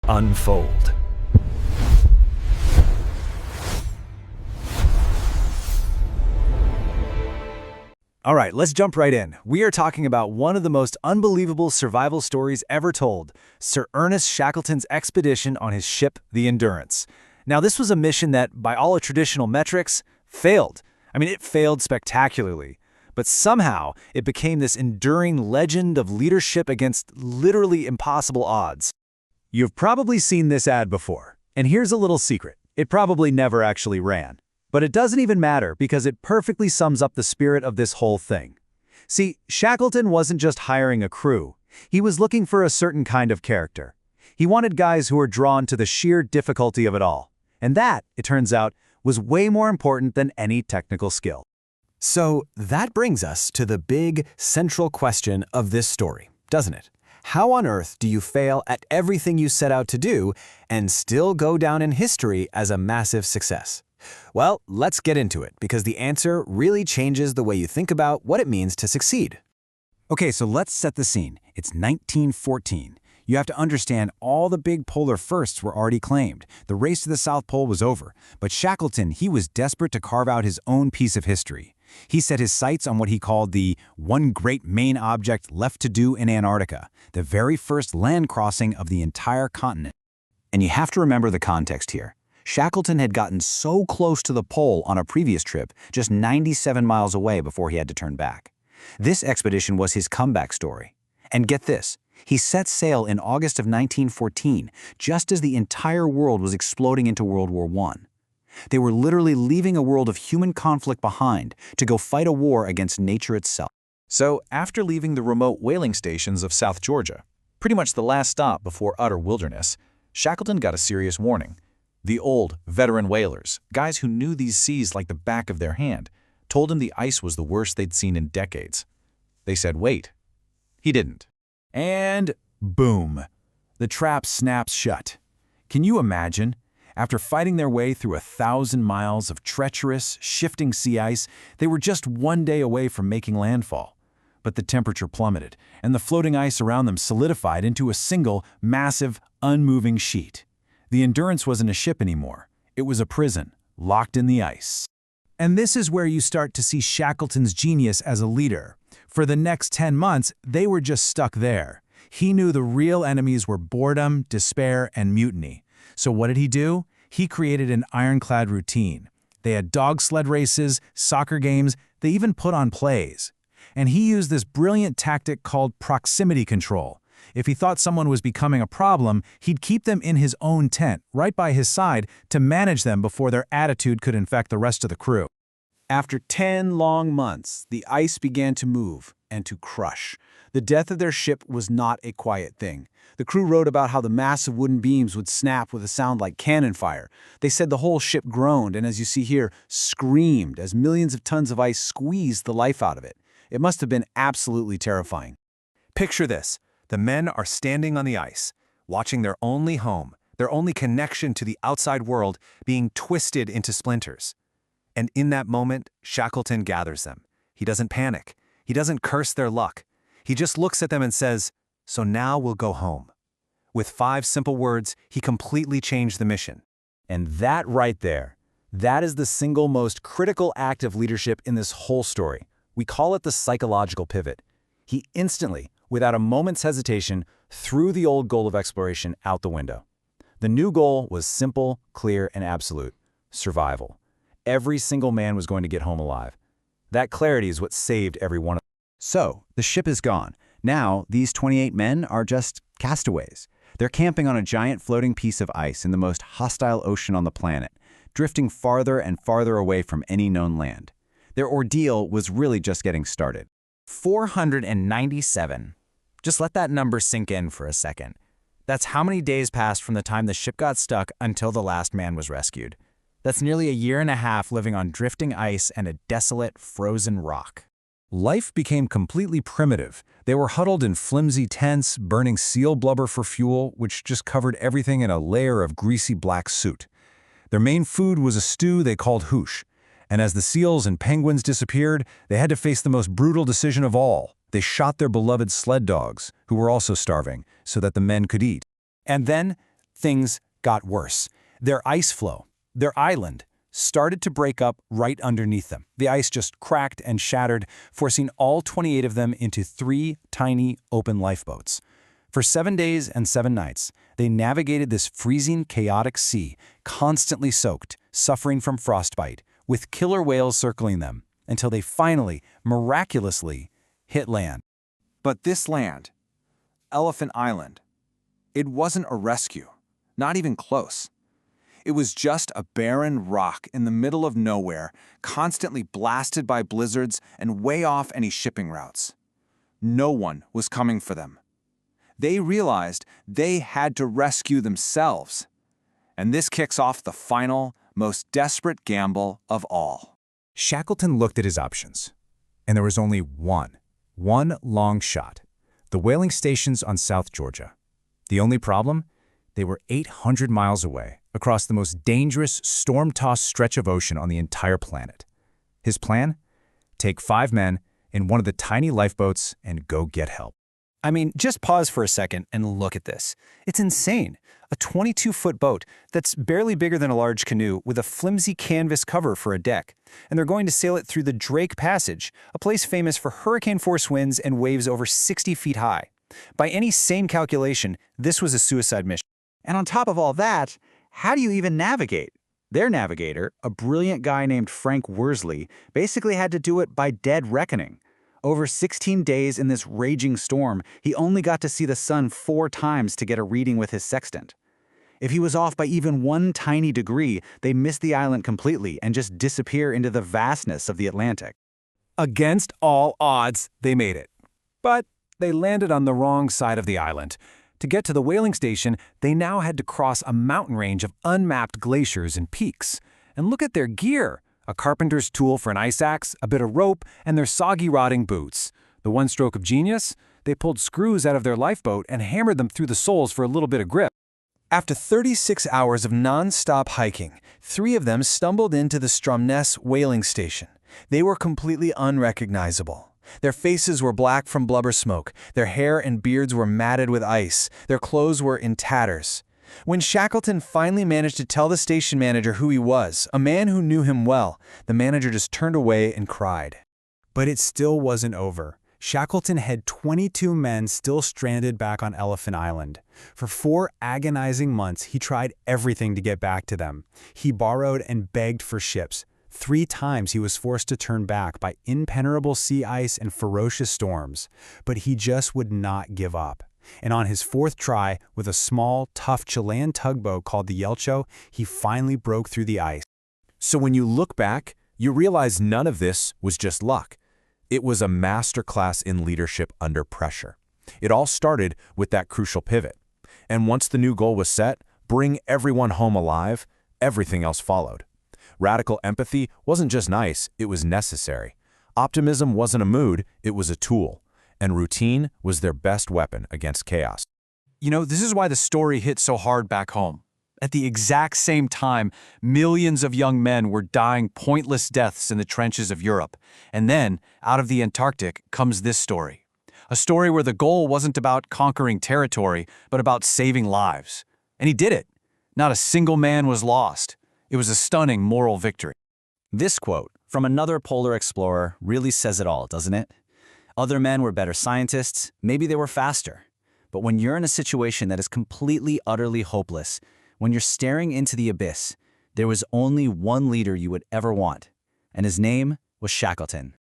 unfold. All right, let's jump right in. We are talking about one of the most unbelievable survival stories ever told, Sir Ernest Shackleton's expedition on his ship, the Endurance. Now, this was a mission that, by all traditional metrics, failed. It failed spectacularly. But somehow, it became this enduring legend of leadership against literally impossible odds. You've probably seen this ad before, and here's a little secret. It probably never actually ran. But it doesn't even matter because it perfectly sums up the spirit of this whole thing. See, Shackleton wasn't just hiring a crew. He was looking for a certain kind of character. He wanted guys who were drawn to the sheer difficulty of it all. And that, it turns out, was way more important than any technical skill. So that brings us to the big, central question of this story, doesn't it? How on earth do you fail at everything you set out to do and still go down in history as a massive success? Well, let's get into it, because the answer really changes the way you think about what it means to succeed. Okay, so let's set the scene. It's 1914. You have to understand all the big polar firsts were already claimed. The race to the South Pole was over. But Shackleton, he was desperate to carve out his own piece of history. He set his sights on what he called the one great main object left to do in Antarctica, the very first land crossing of the entire continent. And you have to remember the context here. Shackleton had gotten so close to the pole on a previous trip, just 97 miles away before he had to turn back. This expedition was his comeback story. And get this, he set sail in August of 1914, just as the entire world was exploding into World War I. They were literally leaving a world of human conflict behind to go fight a war against nature itself. So, after leaving the remote whaling stations of South Georgia, pretty much the last stop before utter wilderness, Shackleton got a serious warning. The old, veteran whalers, guys who knew these seas like the back of their hand, told him the ice was the worst they'd seen in decades. They said, wait. He didn't. And boom, the trap snaps shut. Can you imagine? After fighting their way through 1,000 miles of treacherous, shifting sea ice, they were just one day away from making landfall. But the temperature plummeted, and the floating ice around them solidified into a single, massive, unmoving sheet. The Endurance wasn't a ship anymore. It was a prison, locked in the ice. And this is where you start to see Shackleton's genius as a leader. For the next 10 months, they were just stuck there. He knew the real enemies were boredom, despair, and mutiny. So what did he do? He created an ironclad routine. They had dog sled races, soccer games, they even put on plays. And he used this brilliant tactic called proximity control. If he thought someone was becoming a problem, he'd keep them in his own tent, right by his side, to manage them before their attitude could infect the rest of the crew. After 10 long months, the ice began to move and to crush. The death of their ship was not a quiet thing. The crew wrote about how the massive wooden beams would snap with a sound like cannon fire. They said the whole ship groaned and, as you see here, screamed as millions of tons of ice squeezed the life out of it. It must have been absolutely terrifying. Picture this. The men are standing on the ice, watching their only home, their only connection to the outside world, being twisted into splinters. And in that moment, Shackleton gathers them. He doesn't panic. He doesn't curse their luck. He just looks at them and says, "So now we'll go home." With 5 simple words, he completely changed the mission. And that right there, that is the single most critical act of leadership in this whole story. We call it the psychological pivot. He instantly, without a moment's hesitation, threw the old goal of exploration out the window. The new goal was simple, clear, and absolute: survival. Every single man was going to get home alive. That clarity is what saved every one of them. So, the ship is gone. Now, these 28 men are just castaways. They're camping on a giant floating piece of ice in the most hostile ocean on the planet, drifting farther and farther away from any known land. Their ordeal was really just getting started. 497. Just let that number sink in for a second. That's how many days passed from the time the ship got stuck until the last man was rescued. That's nearly a year and a half living on drifting ice and a desolate, frozen rock. Life became completely primitive. They were huddled in flimsy tents, burning seal blubber for fuel, which just covered everything in a layer of greasy black soot. Their main food was a stew they called hoosh. And as the seals and penguins disappeared, they had to face the most brutal decision of all. They shot their beloved sled dogs, who were also starving, so that the men could eat. And then things got worse. Their ice floe, their island, started to break up right underneath them. The ice just cracked and shattered, forcing all 28 of them into 3 tiny open lifeboats. For 7 days and 7 nights, they navigated this freezing, chaotic sea, constantly soaked, suffering from frostbite, with killer whales circling them, until they finally, miraculously, hit land. But this land, Elephant Island, it wasn't a rescue, not even close. It was just a barren rock in the middle of nowhere, constantly blasted by blizzards and way off any shipping routes. No one was coming for them. They realized they had to rescue themselves. And this kicks off the final, most desperate gamble of all. Shackleton looked at his options, and there was only one long shot: the whaling stations on South Georgia. The only problem? They were 800 miles away, across the most dangerous, storm-tossed stretch of ocean on the entire planet. His plan? Take 5 men in one of the tiny lifeboats and go get help. I mean, just pause for a second and look at this. It's insane. A 22-foot boat that's barely bigger than a large canoe with a flimsy canvas cover for a deck. And they're going to sail it through the Drake Passage, a place famous for hurricane-force winds and waves over 60 feet high. By any sane calculation, this was a suicide mission. And on top of all that, how do you even navigate? Their navigator, a brilliant guy named Frank Worsley, basically had to do it by dead reckoning. Over 16 days in this raging storm, he only got to see the sun 4 times to get a reading with his sextant. If he was off by even 1 tiny degree, they miss the island completely and just disappear into the vastness of the Atlantic. Against all odds, they made it. But they landed on the wrong side of the island. To get to the whaling station, they now had to cross a mountain range of unmapped glaciers and peaks. And look at their gear: a carpenter's tool for an ice axe, a bit of rope, and their soggy, rotting boots. The one stroke of genius? They pulled screws out of their lifeboat and hammered them through the soles for a little bit of grip. After 36 hours of non-stop hiking, 3 of them stumbled into the Stromness whaling station. They were completely unrecognizable. Their faces were black from blubber smoke, their hair and beards were matted with ice, their clothes were in tatters. When Shackleton finally managed to tell the station manager who he was, a man who knew him well, the manager just turned away and cried. But it still wasn't over. Shackleton had 22 men still stranded back on Elephant Island. For 4 agonizing months, he tried everything to get back to them. He borrowed and begged for ships. 3 times he was forced to turn back by impenetrable sea ice and ferocious storms. But he just would not give up. And on his 4th try, with a small, tough Chilean tugboat called the Yelcho, he finally broke through the ice. So when you look back, you realize none of this was just luck. It was a masterclass in leadership under pressure. It all started with that crucial pivot. And once the new goal was set, bring everyone home alive, everything else followed. Radical empathy wasn't just nice, it was necessary. Optimism wasn't a mood, it was a tool. And routine was their best weapon against chaos. You know, this is why the story hit so hard back home. At the exact same time, millions of young men were dying pointless deaths in the trenches of Europe. And then, out of the Antarctic, comes this story. A story where the goal wasn't about conquering territory, but about saving lives. And he did it. Not a single man was lost. It was a stunning moral victory. This quote from another polar explorer really says it all, doesn't it? Other men were better scientists, maybe they were faster. But when you're in a situation that is completely, utterly hopeless, when you're staring into the abyss, there was only one leader you would ever want, and his name was Shackleton.